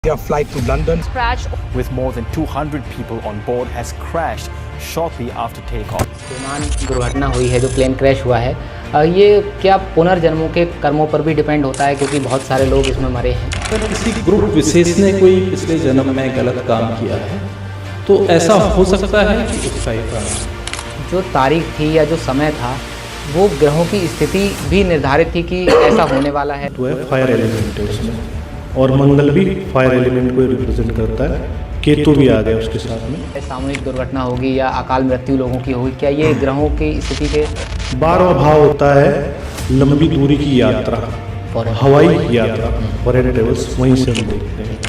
Their flight to London, with more than 200 people on board, has crashed shortly after takeoff. विमान दुर्घटना हुई है, जो प्लेन क्रैश हुआ है, ये क्या पुनर्जन्मों के कर्मों पर भी डिपेंड होता है, क्योंकि बहुत सारे लोग इसमें मरे हैं। अगर किसी ग्रुप विशेष ने कोई पिछले जन्म में गलत काम किया है तो ऐसा हो सकता है कि उसका ही कारण जो तारीख थी या जो समय था, वो ग्रहों की स्थिति भी निर्धारित थी कि ऐसा होने वाला है। तो है फायर एलिमेंट है उसमें, और मंगल भी फायर एलिमेंट को रिप्रेजेंट करता है। केतु भी आ गया उसके साथ में। सामूहिक दुर्घटना होगी या अकाल मृत्यु लोगों की होगी, क्या ये ग्रहों की स्थिति के 12वां भाव होता है लंबी दूरी की यात्रा, हवाई यात्रा, फॉरेन ट्रेवल्स, वहीं से हम देखते हैं।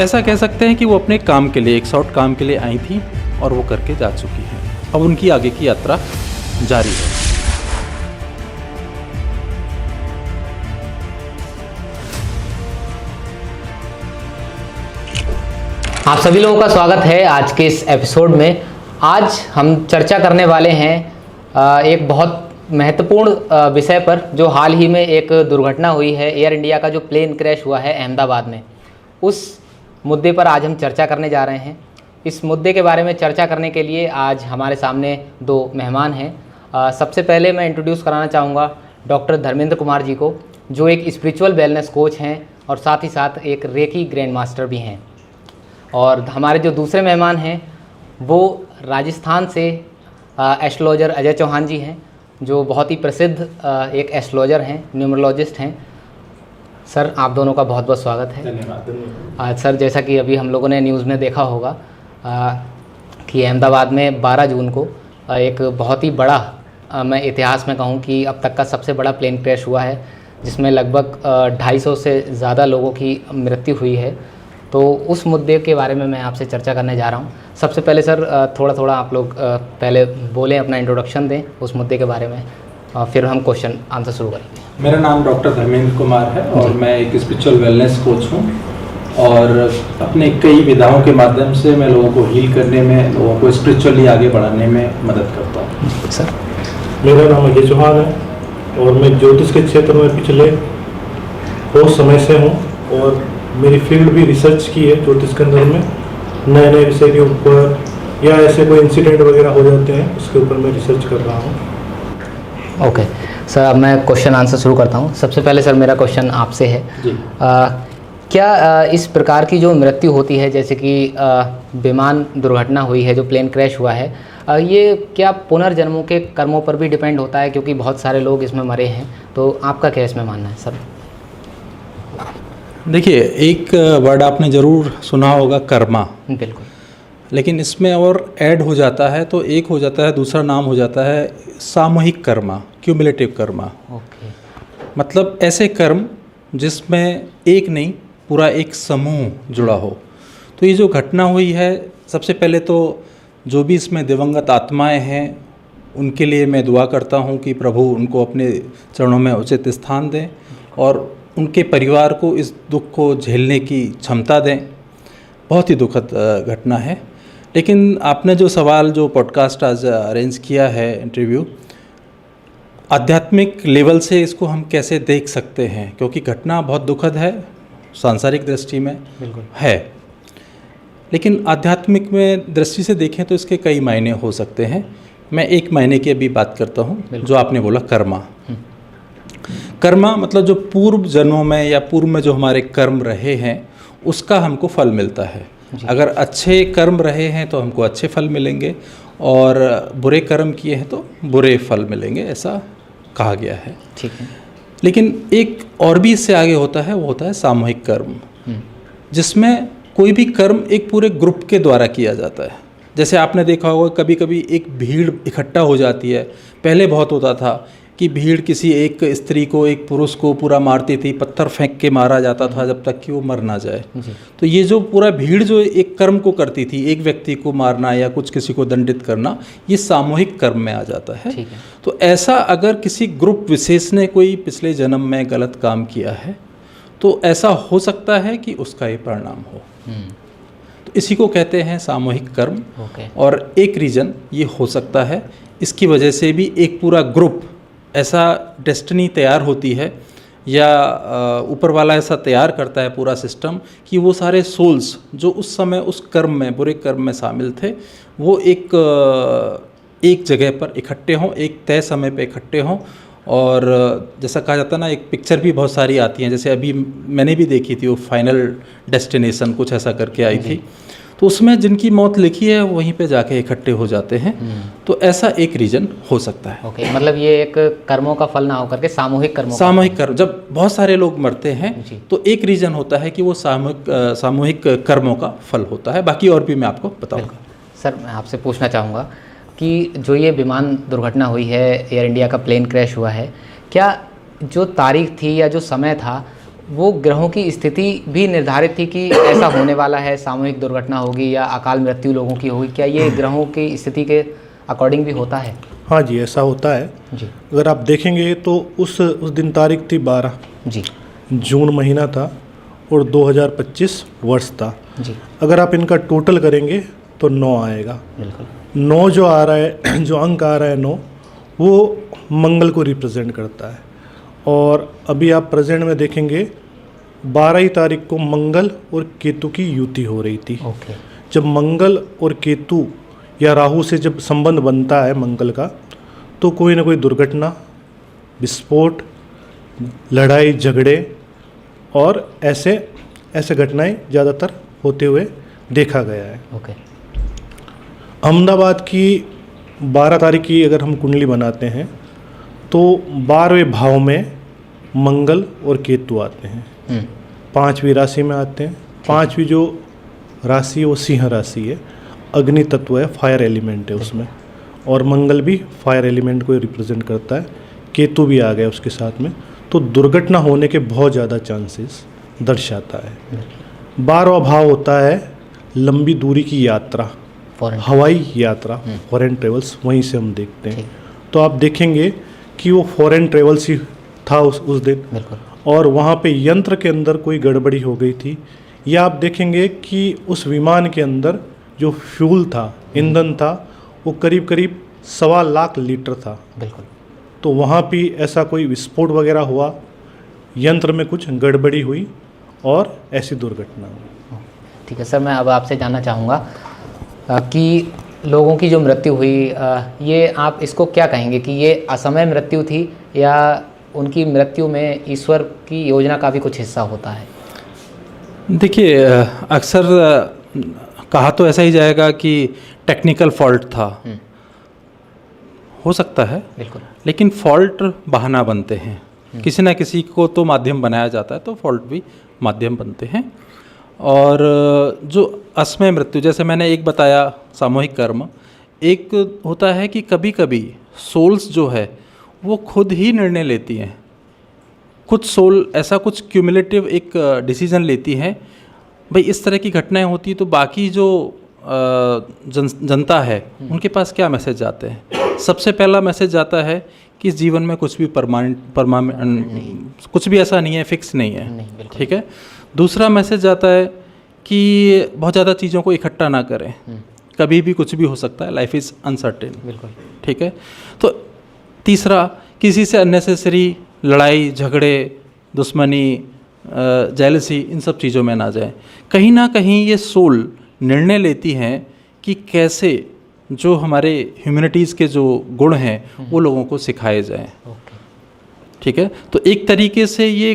ऐसा कह सकते हैं कि वो अपने काम के लिए, एक शॉर्ट काम के लिए आई थी और वो करके जा चुकी है। अब उनकी आगे की यात्रा जारी है। आप सभी लोगों का स्वागत है आज के इस एपिसोड में। आज हम चर्चा करने वाले हैं एक बहुत महत्वपूर्ण विषय पर, जो हाल ही में एक दुर्घटना हुई है, एयर इंडिया का जो प्लेन क्रैश हुआ है अहमदाबाद में। उस मुद्दे पर आज हम चर्चा करने जा रहे हैं। इस मुद्दे के बारे में चर्चा करने के लिए आज हमारे सामने दो मेहमान हैं। सबसे पहले मैं इंट्रोड्यूस कराना चाहूँगा डॉक्टर धर्मेंद्र कुमार जी को, जो एक स्पिरिचुअल वेलनेस कोच हैं और साथ ही साथ एक रेकी ग्रैंड मास्टर भी हैं। और हमारे जो दूसरे मेहमान हैं वो राजस्थान से एस्ट्रोलॉजर अजय चौहान जी हैं, जो बहुत ही प्रसिद्ध एक एस्ट्रोलॉजर हैं, न्यूमरोलॉजिस्ट हैं। सर, आप दोनों का बहुत बहुत स्वागत है। धन्यवाद। सर, जैसा कि अभी हम लोगों ने न्यूज़ में देखा होगा कि अहमदाबाद में 12 जून को एक बहुत ही बड़ा, मैं इतिहास में कहूँ कि अब तक का सबसे बड़ा प्लेन क्रैश हुआ है, जिसमें लगभग 250 से ज़्यादा लोगों की मृत्यु हुई है। तो उस मुद्दे के बारे में मैं आपसे चर्चा करने जा रहा हूँ। सबसे पहले सर, थोड़ा आप लोग पहले बोलें, अपना इंट्रोडक्शन दें उस मुद्दे के बारे में, और फिर हम क्वेश्चन आंसर शुरू करेंगे। मेरा नाम डॉक्टर धर्मेंद्र कुमार है और मैं एक स्पिरिचुअल वेलनेस कोच हूँ, और अपने कई विधाओं के माध्यम से मैं लोगों को हील करने में, लोगों को स्पिरिचुअली आगे बढ़ाने में मदद करता हूँ। सर, मेरा नाम अजय चौहान है और मैं ज्योतिष के क्षेत्र में पिछले बहुत समय से हूँ, और मेरी फील्ड भी रिसर्च की है ज्योतिष के अंदर में। नए विषय के ऊपर या ऐसे कोई इंसिडेंट वगैरह हो जाते हैं, उसके ऊपर मैं रिसर्च कर रहा हूँ। ओके सर, अब मैं क्वेश्चन आंसर शुरू करता हूँ। सबसे पहले सर, मेरा क्वेश्चन आपसे है, क्या इस प्रकार की जो मृत्यु होती है, जैसे कि विमान दुर्घटना हुई है, जो प्लेन क्रैश हुआ है, ये क्या पुनर्जन्मों के कर्मों पर भी डिपेंड होता है, क्योंकि बहुत सारे लोग इसमें मरे हैं? तो आपका क्या इसमें मानना है सर? देखिए, एक वर्ड आपने ज़रूर सुना होगा, कर्मा। बिल्कुल। लेकिन इसमें और ऐड हो जाता है, तो एक हो जाता है, दूसरा नाम हो जाता है सामूहिक कर्मा, क्यूमुलेटिव कर्मा। ओके। मतलब ऐसे कर्म जिसमें एक नहीं, पूरा एक समूह जुड़ा हो। तो ये जो घटना हुई है, सबसे पहले तो जो भी इसमें दिवंगत आत्माएं हैं, उनके लिए मैं दुआ करता हूँ कि प्रभु उनको अपने चरणों में उचित स्थान दें और उनके परिवार को इस दुख को झेलने की क्षमता दें। बहुत ही दुखद घटना है। लेकिन आपने जो सवाल, जो पॉडकास्ट आज अरेंज किया है, इंटरव्यू, आध्यात्मिक लेवल से इसको हम कैसे देख सकते हैं, क्योंकि घटना बहुत दुखद है, सांसारिक दृष्टि में बिल्कुल है, लेकिन आध्यात्मिक में दृष्टि से देखें तो इसके कई मायने हो सकते हैं। मैं एक मायने की अभी बात करता हूँ, जो आपने बोला कर्मा। कर्मा मतलब जो पूर्व जन्मों में या पूर्व में जो हमारे कर्म रहे हैं, उसका हमको फल मिलता है। अगर अच्छे कर्म रहे हैं तो हमको अच्छे फल मिलेंगे, और बुरे कर्म किए हैं तो बुरे फल मिलेंगे, ऐसा कहा गया है। ठीक है। लेकिन एक और भी इससे आगे होता है, वो होता है सामूहिक कर्म, जिसमें कोई भी कर्म एक पूरे ग्रुप के द्वारा किया जाता है। जैसे आपने देखा होगा, कभी कभी एक भीड़ इकट्ठा हो जाती है। पहले बहुत होता था कि भीड़ किसी एक स्त्री को, एक पुरुष को पूरा मारती थी, पत्थर फेंक के मारा जाता था जब तक कि वो मर ना जाए। तो ये जो पूरा भीड़ जो एक कर्म को करती थी, एक व्यक्ति को मारना या कुछ किसी को दंडित करना, ये सामूहिक कर्म में आ जाता है। ठीक है। तो ऐसा अगर किसी ग्रुप विशेष ने कोई पिछले जन्म में गलत काम किया है, तो ऐसा हो सकता है कि उसका ये परिणाम हो। तो इसी को कहते हैं सामूहिक कर्म। और एक रीज़न ये हो सकता है, इसकी वजह से भी एक पूरा ग्रुप, ऐसा डेस्टिनी तैयार होती है या ऊपर वाला ऐसा तैयार करता है पूरा सिस्टम कि वो सारे सोल्स जो उस समय उस कर्म में, बुरे कर्म में शामिल थे, वो एक जगह पर इकट्ठे हों, एक तय समय पे इकट्ठे हों। और जैसा कहा जाता है ना, एक पिक्चर भी बहुत सारी आती हैं, जैसे अभी मैंने भी देखी थी वो फाइनल डेस्टिनेशन कुछ ऐसा करके आई थी, तो उसमें जिनकी मौत लिखी है वहीं पे जाके इकट्ठे हो जाते हैं। तो ऐसा एक रीजन हो सकता है। ओके, मतलब ये एक कर्मों का फल ना होकर के सामूहिक कर्मों सामूहिक कर्म, जब बहुत सारे लोग मरते हैं तो एक रीजन होता है कि वो सामूहिक कर्मों का फल होता है। बाकी और भी मैं आपको बताऊंगा। सर, मैं आपसे पूछना चाहूँगा कि जो ये विमान दुर्घटना हुई है, एयर इंडिया का प्लेन क्रैश हुआ है, क्या जो तारीख थी या जो समय था वो ग्रहों की स्थिति भी निर्धारित थी कि ऐसा होने वाला है, सामूहिक दुर्घटना होगी या अकाल मृत्यु लोगों की होगी? क्या ये ग्रहों की स्थिति के अकॉर्डिंग भी होता है? हाँ जी, ऐसा होता है जी अगर आप देखेंगे तो उस दिन तारीख थी 12 जी जून महीना था और 2025 वर्ष था। जी अगर आप इनका टोटल करेंगे तो 9 आएगा। बिल्कुल। 9 जो आ रहा है, जो अंक आ रहा है 9, वो मंगल को रिप्रेजेंट करता है। और अभी आप प्रेजेंट में देखेंगे 12 ही तारीख को मंगल और केतु की युति हो रही थी। ओके। जब मंगल और केतु या राहु से जब संबंध बनता है मंगल का, तो कोई ना कोई दुर्घटना, विस्फोट, लड़ाई झगड़े और ऐसे घटनाएं ज़्यादातर होते हुए देखा गया है। ओके। अहमदाबाद की 12 तारीख की अगर हम कुंडली बनाते हैं तो 12वें भाव में मंगल और केतु आते हैं, 5वीं राशि में आते हैं। 5वीं जो राशि है वो सिंह राशि है, अग्नि तत्व है, फायर एलिमेंट है उसमें, और मंगल भी फायर एलिमेंट को रिप्रेजेंट करता है। केतु भी आ गया उसके साथ में, तो दुर्घटना होने के बहुत ज़्यादा चांसेस दर्शाता है। 12वां भाव होता है लंबी दूरी की यात्रा, हवाई यात्रा, फॉरेन ट्रेवल्स, वहीं से हम देखते हैं। तो आप देखेंगे कि वो फॉरेन ट्रेवल्स ही था उस दिन, और वहाँ पे यंत्र के अंदर कोई गड़बड़ी हो गई थी, या आप देखेंगे कि उस विमान के अंदर जो फ्यूल था, ईंधन था, वो करीब 1.25 लाख लीटर था। बिल्कुल। तो वहाँ भी ऐसा कोई विस्फोट वगैरह हुआ, यंत्र में कुछ गड़बड़ी हुई और ऐसी दुर्घटना हुई। ठीक है सर, मैं अब आपसे जानना चाहूँगा कि लोगों की जो मृत्यु हुई, ये आप इसको क्या कहेंगे कि ये असमय मृत्यु थी या उनकी मृत्यु में ईश्वर की योजना का भी कुछ हिस्सा होता है? देखिए, अक्सर कहा तो ऐसा ही जाएगा कि टेक्निकल फॉल्ट था, हो सकता है। बिल्कुल। लेकिन फॉल्ट बहाना बनते हैं, किसी ना किसी को तो माध्यम बनाया जाता है, तो फॉल्ट भी माध्यम बनते हैं। और जो असमय मृत्यु, जैसे मैंने एक बताया सामूहिक कर्म, एक होता है कि कभी कभी सोल्स जो है वो खुद ही निर्णय लेती हैं। कुछ सोल ऐसा कुछ क्यूमुलेटिव एक डिसीजन लेती हैं, भाई इस तरह की घटनाएं होती तो बाकी जो जनता है उनके पास क्या मैसेज जाते हैं? सबसे पहला मैसेज जाता है कि इस जीवन में कुछ भी परमानेंट कुछ भी ऐसा नहीं है, फिक्स नहीं है। ठीक है। दूसरा मैसेज जाता है कि बहुत ज़्यादा चीज़ों को इकट्ठा ना करें, कभी भी कुछ भी हो सकता है, लाइफ इज़ अनसर्टेन। बिल्कुल। ठीक है। तो तीसरा, किसी से अननेसेसरी लड़ाई झगड़े, दुश्मनी, जेलसी, इन सब चीज़ों में ना जाए। कहीं ना कहीं ये सोल निर्णय लेती हैं कि कैसे जो हमारे ह्यूमैनिटीज़ के जो गुण हैं वो लोगों को सिखाए जाएं। ठीक है। तो एक तरीके से ये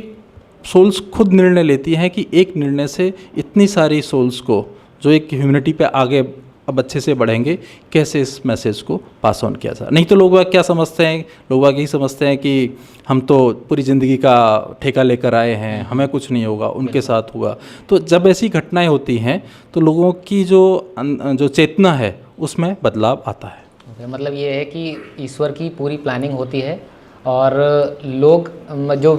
सोल्स खुद निर्णय लेती हैं कि एक निर्णय से इतनी सारी सोल्स को जो एक ह्यूमैनिटी पे आगे अब अच्छे से बढ़ेंगे, कैसे इस मैसेज को पास ऑन किया जाए। नहीं तो लोग क्या समझते हैं, लोग यही समझते हैं कि हम तो पूरी ज़िंदगी का ठेका लेकर आए हैं, हमें कुछ नहीं होगा, उनके साथ हुआ। तो जब ऐसी घटनाएं होती हैं तो लोगों की जो चेतना है उसमें बदलाव आता है। मतलब ये है कि ईश्वर की पूरी प्लानिंग होती है और लोग जो